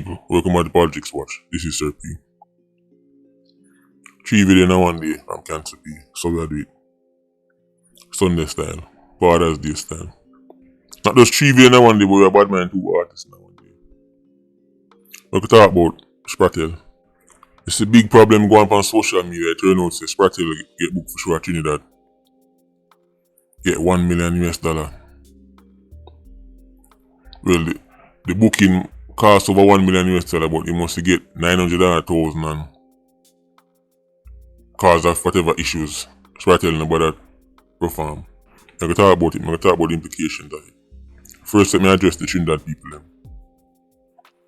people, welcome to the Politricks Watch. This is Sir P. 3 videos in one day from Cancer P. So we are doing it. Sunday style. Father's Day style. Not just 3 videos in one day, but we are bad man 2 artists in one day. We could talk about Kartel. It's a big problem going on social media. It turns out that Kartel get booked for sure at Trinidad. Get $1 million US. Well, the booking cost over $1 million US, but he must get $900,000 and cause of whatever issues Kartel about that perform. I'm going to talk about it. I'm going to talk about the implications of it. First, let me address the Trinidad people.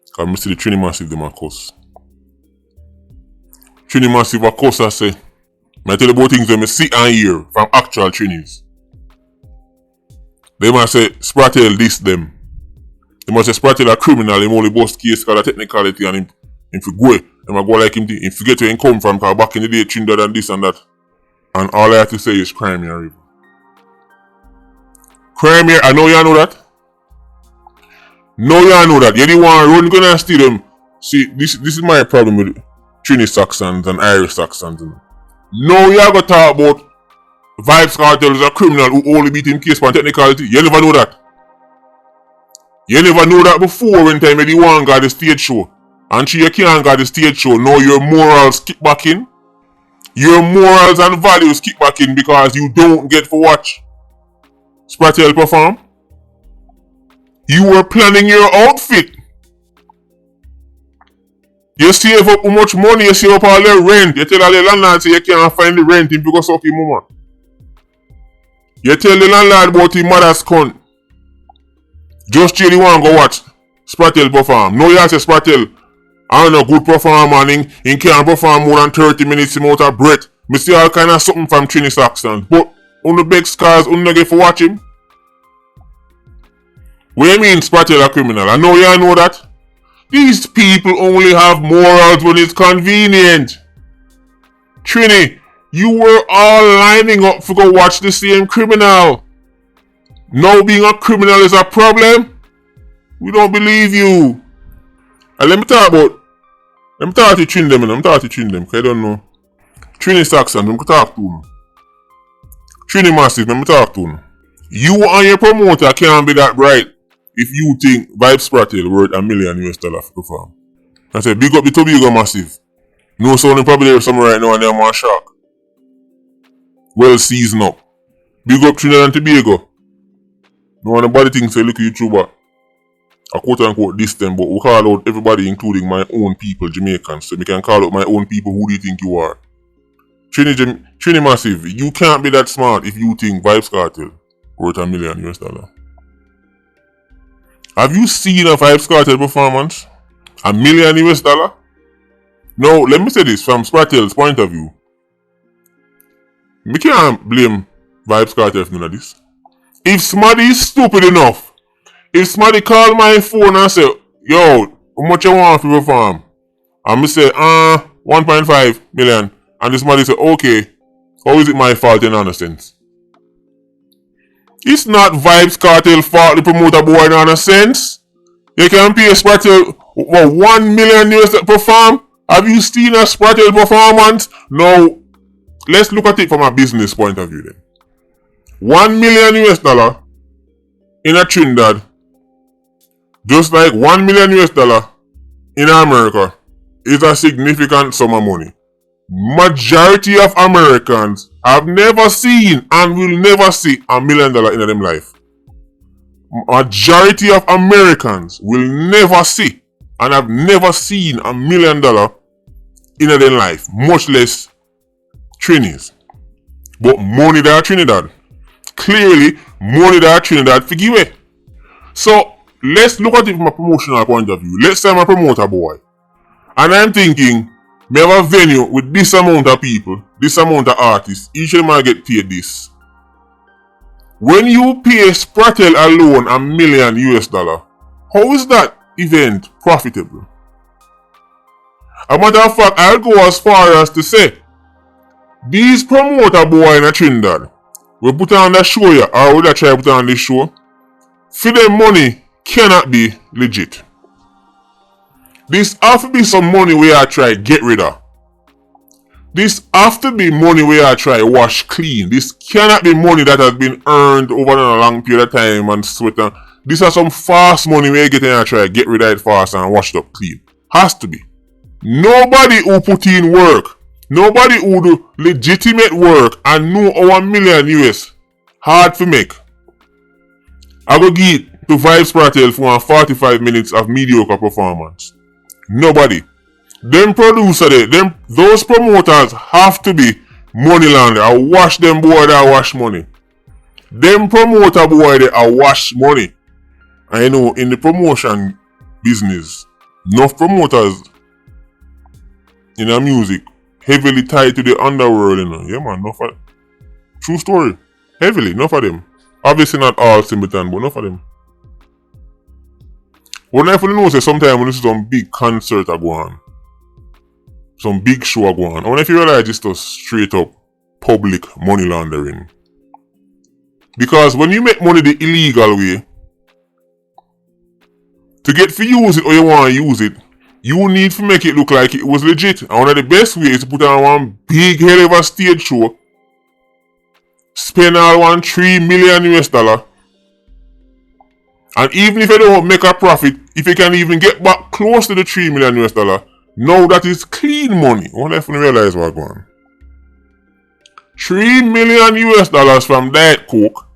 Because I see the Trini Massive them a cuss. Trini Massive a cuss, I say. I tell you about things that I see and hear from actual Trinis. They might say Kartel diss them. They must say Kartel a criminal, him only bust case because of technicality and him for go. They might go like him, him forget where he come from because back in the day Trinidad and this and that. And all I have to say is crime here, river. Crime here, I know y'all know that. No, y'all know that. You didn't want to run gun and steal them. See, this is my problem with Trini Saxons and Irish Saxons. No, y'all got to talk about Vybz Kartel is a criminal who only beat him case for technicality. You never know that. You never know that before when time you want got the stage show. And you can't got the stage show. Now your morals kick back in. Your morals and values kick back in because you don't get to watch Kartel perform. You were planning your outfit. You save up how much money, you save up all the rent. You tell all the landlord say you can't find the rent if you go suck your mama. You tell the landlord about his mother's cunt. Just really want to go watch Kartel perform. No, you say Kartel I'm a good performer and he can't perform more than 30 minutes out of breath. I see all kind of something from Trini Saxon. But on the big scars, on the get for watch him. What do you mean Kartel a criminal? I know you know that. These people only have morals when it's convenient. Trini, you were all lining up to go watch the same criminal. Now being a criminal is a problem? We don't believe you. And let me talk to Trini them, because I don't know. Trini Saxon, I'm going to talk to them. Trini Massive, let me talk to them. You and your promoter can't be that bright if you think Vybz Kartel worth $1 million US to perform. I said, big up the Tobago Massive. No sounding probably there somewhere right now and they're more shock. Well seasoned up. Big up Trinidad and Tobago. No one nobody thinks say look at YouTuber. I quote unquote this them, but we call out everybody including my own people, Jamaicans. So we can call out my own people. Who do you think you are? Trini Massive, you can't be that smart if you think Vybz Kartel worth $1 million US. Have you seen a Vybz Kartel performance? $1 million US? No, let me say this from Kartel's point of view. We can't blame Vybz Kartel for none of this. If somebody is stupid enough, if somebody call my phone and say, yo, how much you want to perform? And me say, 1.5 million. And this somebody say, okay, how is it my fault in innocence? It's not Vybz Kartel fault the promoter boy in innocence. You can pay Kartel $1 million US to perform. Have you seen a Kartel performance? No. Let's look at it from a business point of view then. $1 million US in a Trinidad, just like $1 million US in America, is a significant sum of money. Majority of Americans have never seen and will never see $1 million in their life. Majority of Americans will never see and have never seen $1 million in their life, much less Trinis. But money that Trinidad. Clearly, money that Trinidad forgive it. So, let's look at it from a promotional point of view. Let's say I'm a promoter boy. And I'm thinking, me have a venue with this amount of people, this amount of artists, each of them might get paid this. When you pay Kartel alone $1 million US, how is that event profitable? As a matter of fact, I'll go as far as to say, these promoter boy in a Trinidad, we put on the show here, or we try to put on this show, for them money cannot be legit. This have to be some money where I try get rid of. This have to be money where I try wash clean. This cannot be money that has been earned over a long period of time and sweat. This is some fast money where you get in and try get rid of it fast and wash it up clean. Has to be. Nobody who put in work, nobody who do legitimate work and know our million US, hard to make. I go give it to Vybz Kartel for 45 minutes of mediocre performance. Nobody. Them producer there, those promoters have to be money launderer. I wash them boy that wash money. Them promoter boy they I wash money. I know in the promotion business, enough promoters in our music heavily tied to the underworld, you know. Yeah man, enough of true story. Heavily, enough of them. Obviously not all Simpleton, but enough of them. What I know say sometimes when this is some big concert I go on. Some big show I go on. I wonder if you realize it's just straight up public money laundering. Because when you make money the illegal way, to get to use it or you want to use it, you need to make it look like it was legit. And one of the best ways is to put on one big hell of a stage show, spend all $3 million US, and even if you don't make a profit, if you can even get back close to the $3 million US, now that is clean money. I wonder if you realize what's going on. $3 million US from Diet Coke.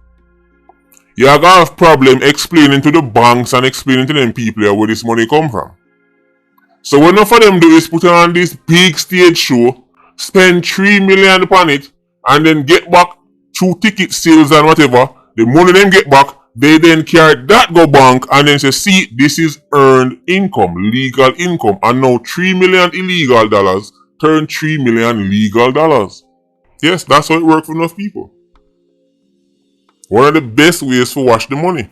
You are gonna have problem explaining to the banks and explaining to them people where this money come from. So what enough of them do is put on this big stage show, spend $3 million upon it, and then get back through ticket sales and whatever. The money them get back, they then carry that go bank and then say, see, this is earned income, legal income. And now $3 million illegal dollars turn $3 million legal dollars. Yes, that's how it works for enough people. One of the best ways to wash the money.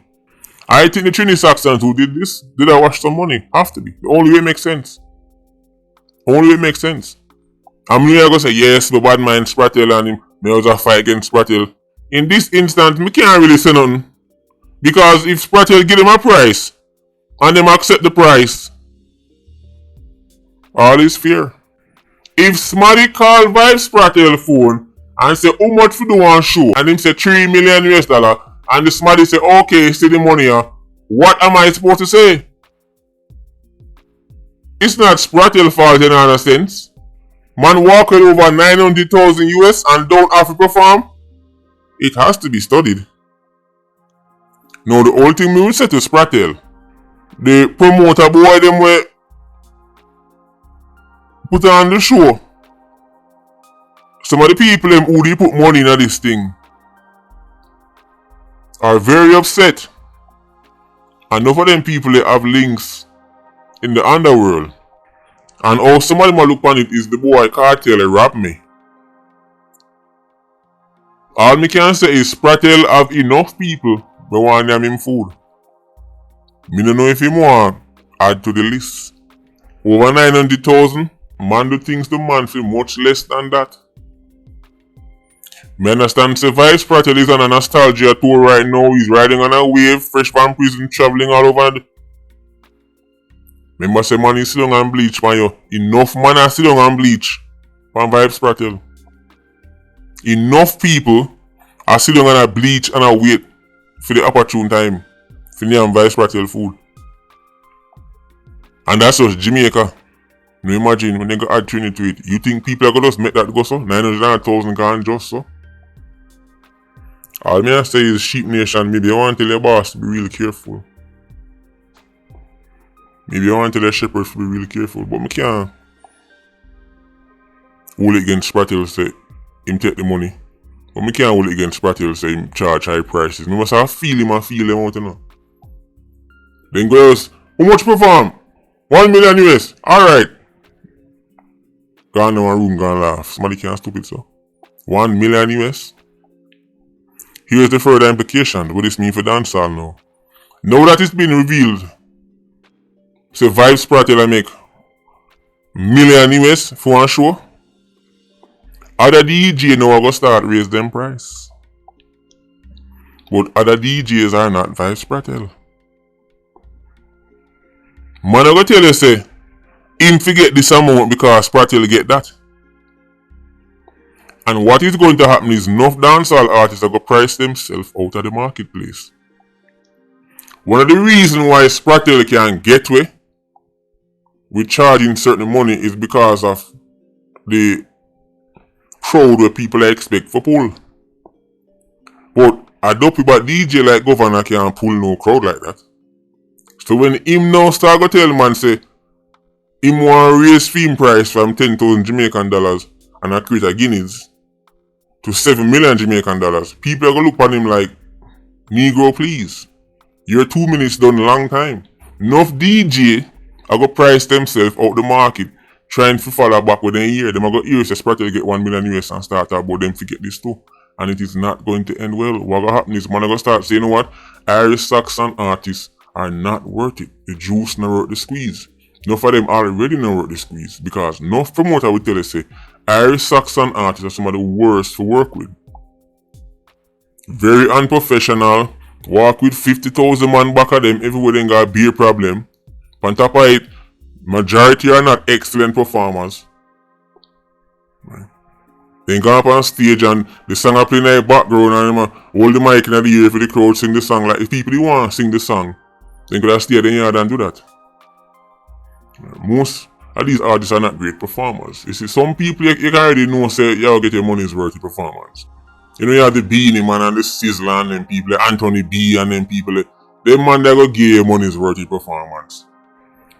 I think the Trini Saxons who did this, did I wash some money? Have to be. The only way it makes sense. Only way it makes sense. I'm here going to say, yes, the bad mind Spratel and him. May also fight against Spratel. In this instance, me can't really say nothing. Because if Spratel give them a price, and them accept the price, all is fair. If somebody call Vybz Kartel phone and say how much for do one show, and him say $3 million US, and the somebody say okay, see the money here, what am I supposed to say? It's not Spratel fault in other sense. Man walk with over 900,000 US and don't have to perform. It has to be studied. Now the only thing we will say to Spratel, the promoter boy them were put on the show. Some of the people them who they put money in this thing are very upset. And enough of them people they have links in the underworld. And all somebody might look on it is the boy Kartel they rap me. All me can say is Spratel have enough people who want them him food. Me don't know if he want add to the list. Over 900,000, man do things to man for much less than that. Me understand say Vybz Kartel is on a nostalgia tour right now. He's riding on a wave, fresh from prison, traveling all over. Remember say man is sit down and bleach, man yo. Enough man are sit down and bleach from Vybz Kartel. Enough people are sit down and a bleach and a wait for the opportune time for the Vybz Kartel food. And that's just Jamaica. Now imagine when they go add Trini to it. You think people are gonna just make that go so? 900,000 can't just so? All me I say is Sheep Nation, maybe I want to tell your boss to be really careful. Maybe I want to tell your shepherd to be really careful, but me can't hold it against Spratel say him take the money. But me can't hold it against Spratel say him charge high prices. Me must have feel him and feel them out, you know. Then girls, how much perform? 1 million US. Alright. Gone in my room, gone laugh. Somebody can't stupid so. 1 million US. Here's the further implication. What this mean for dancehall now. Now that it's been revealed, say Vybz Kartel make million US for one show. Other DJ now are gonna start raise them price. But other DJs are not Vybz Kartel. Man I gonna tell you say, him forget this amount because Spratel get that. And what is going to happen is enough dancehall artists are going to price themselves out of the marketplace. One of the reasons why Spratel can get away with charging certain money is because of the crowd where people expect for pull. But I don't think about DJ like Governor can't pull no crowd like that. So when him now start to tell man say him want raise film price from 10,000 Jamaican dollars and I create a Guineas to 7 million Jamaican dollars, people are gonna look at him like, Negro please, your 2 minutes done a long time. Enough DJ are gonna price themselves out the market trying to follow back within a year. Them are gonna hear say Spratel get 1 million US and start about them forget this too. And it is not going to end well. What gonna happen is man are gonna start saying, you know what, Irish Saxon artists are not worth it. The juice not worth the squeeze. Enough of them already not worth the squeeze because enough promoter will tell us say Irish Saxon artists are some of the worst to work with. Very unprofessional. Walk with 50,000 man back of them everywhere they got a beer problem. On top of it, majority are not excellent performers. Right. They go up on stage and the song are playing in the background and them hold the mic in the ear for the crowd sing the song. Like if people who want to sing the song, they could have stayed in the yard and do that. Most of these artists are not great performers. You see, some people you can already know say y'all get your money's worth of performance. You know you have the Beanie Man and the Sizzler and them people, like Anthony B and them people. Them man they go give you money's worth of performance.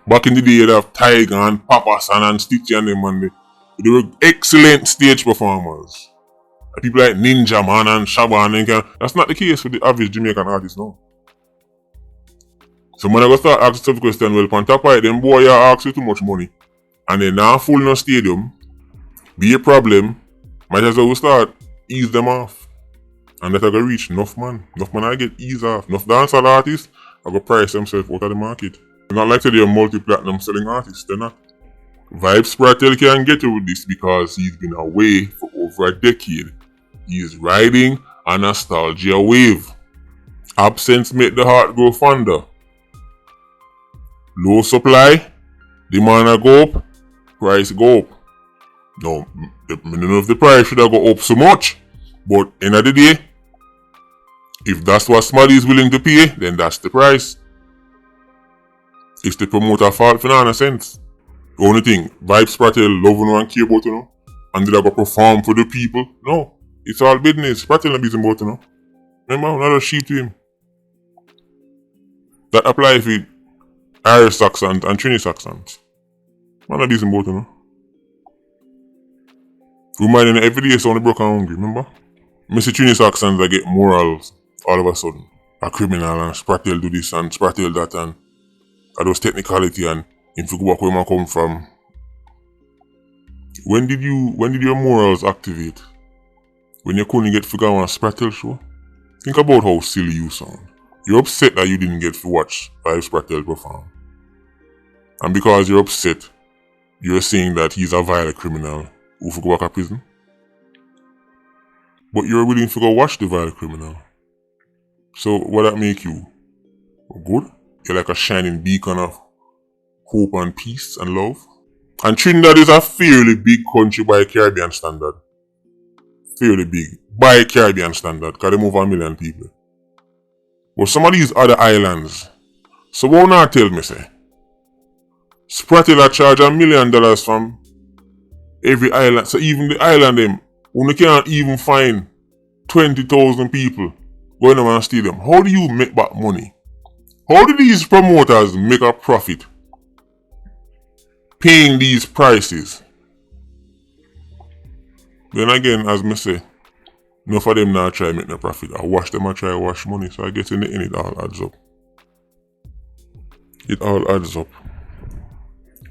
Back in the day you have Tiger and Papa San and Stitchy and them man they were excellent stage performers. People like Ninja Man and Shabba and them. That's not the case with the average Jamaican artist now. So when I go start asking tough question, well, on top of it, them boy you ask you too much money. And they now full in a stadium, be a problem, might as well start ease them off. And that I go reach enough man. Enough man I get ease off. Enough dancehall artists, I go price themselves out of the market. They're not like they're multi-platinum selling artists, they're not. Vybz Spratel can get away with this because he's been away for over a decade. He is riding a nostalgia wave. Absence make the heart grow fonder. Low supply, demand go up, price go up. Now, I don't know if the price should have go up so much, but end of the day, if that's what somebody is willing to pay, then that's the price. It's the promoter fault for no sense. The only thing, Vybz Spratel love no and care about you know, and did I go perform for the people? No, it's all business. Spratel not business about you know. Remember, not a sheep to him. That applies with Irish Saxons and Trini Saxons. Man, not business about you know. Reminding every day someone broke and hungry, remember? Mr. Trini Saxons that get morals all of a sudden. A criminal and Spratel do this and Spratel that and those technicality and him to go back where man come from. When did your morals activate? When you couldn't get figure on a Spratel show? Think about how silly you sound. You're upset that you didn't get to watch Vybz Spratel perform. And because you're upset, you're saying that he's a violent criminal who will go back to prison. But you're willing to go watch the violent criminal. So what that make you? Good? You're like a shining beacon of hope and peace and love. And Trinidad is a fairly big country by Caribbean standard. Fairly big. By Caribbean standard, because they move 1 million people. But some of these other islands, so what not tell me say? Spratel charge $1 million from every island. So even the island them, when you can't even find 20,000 people going around a stadium, how do you make back money? How do these promoters make a profit paying these prices? Then again, as me say, enough of them now try make no profit. I watch them and try wash money. So I guess in the end it all adds up. It all adds up.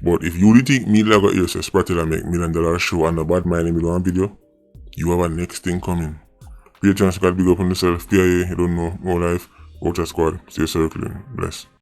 But if you really think me like a say Spratel and make $1 million show and a bad mind in the middle of a video, you have a next thing coming. Patreon got big up on yourself. PIA, you don't know, more life. Ultra Squad, stay circling. Bless.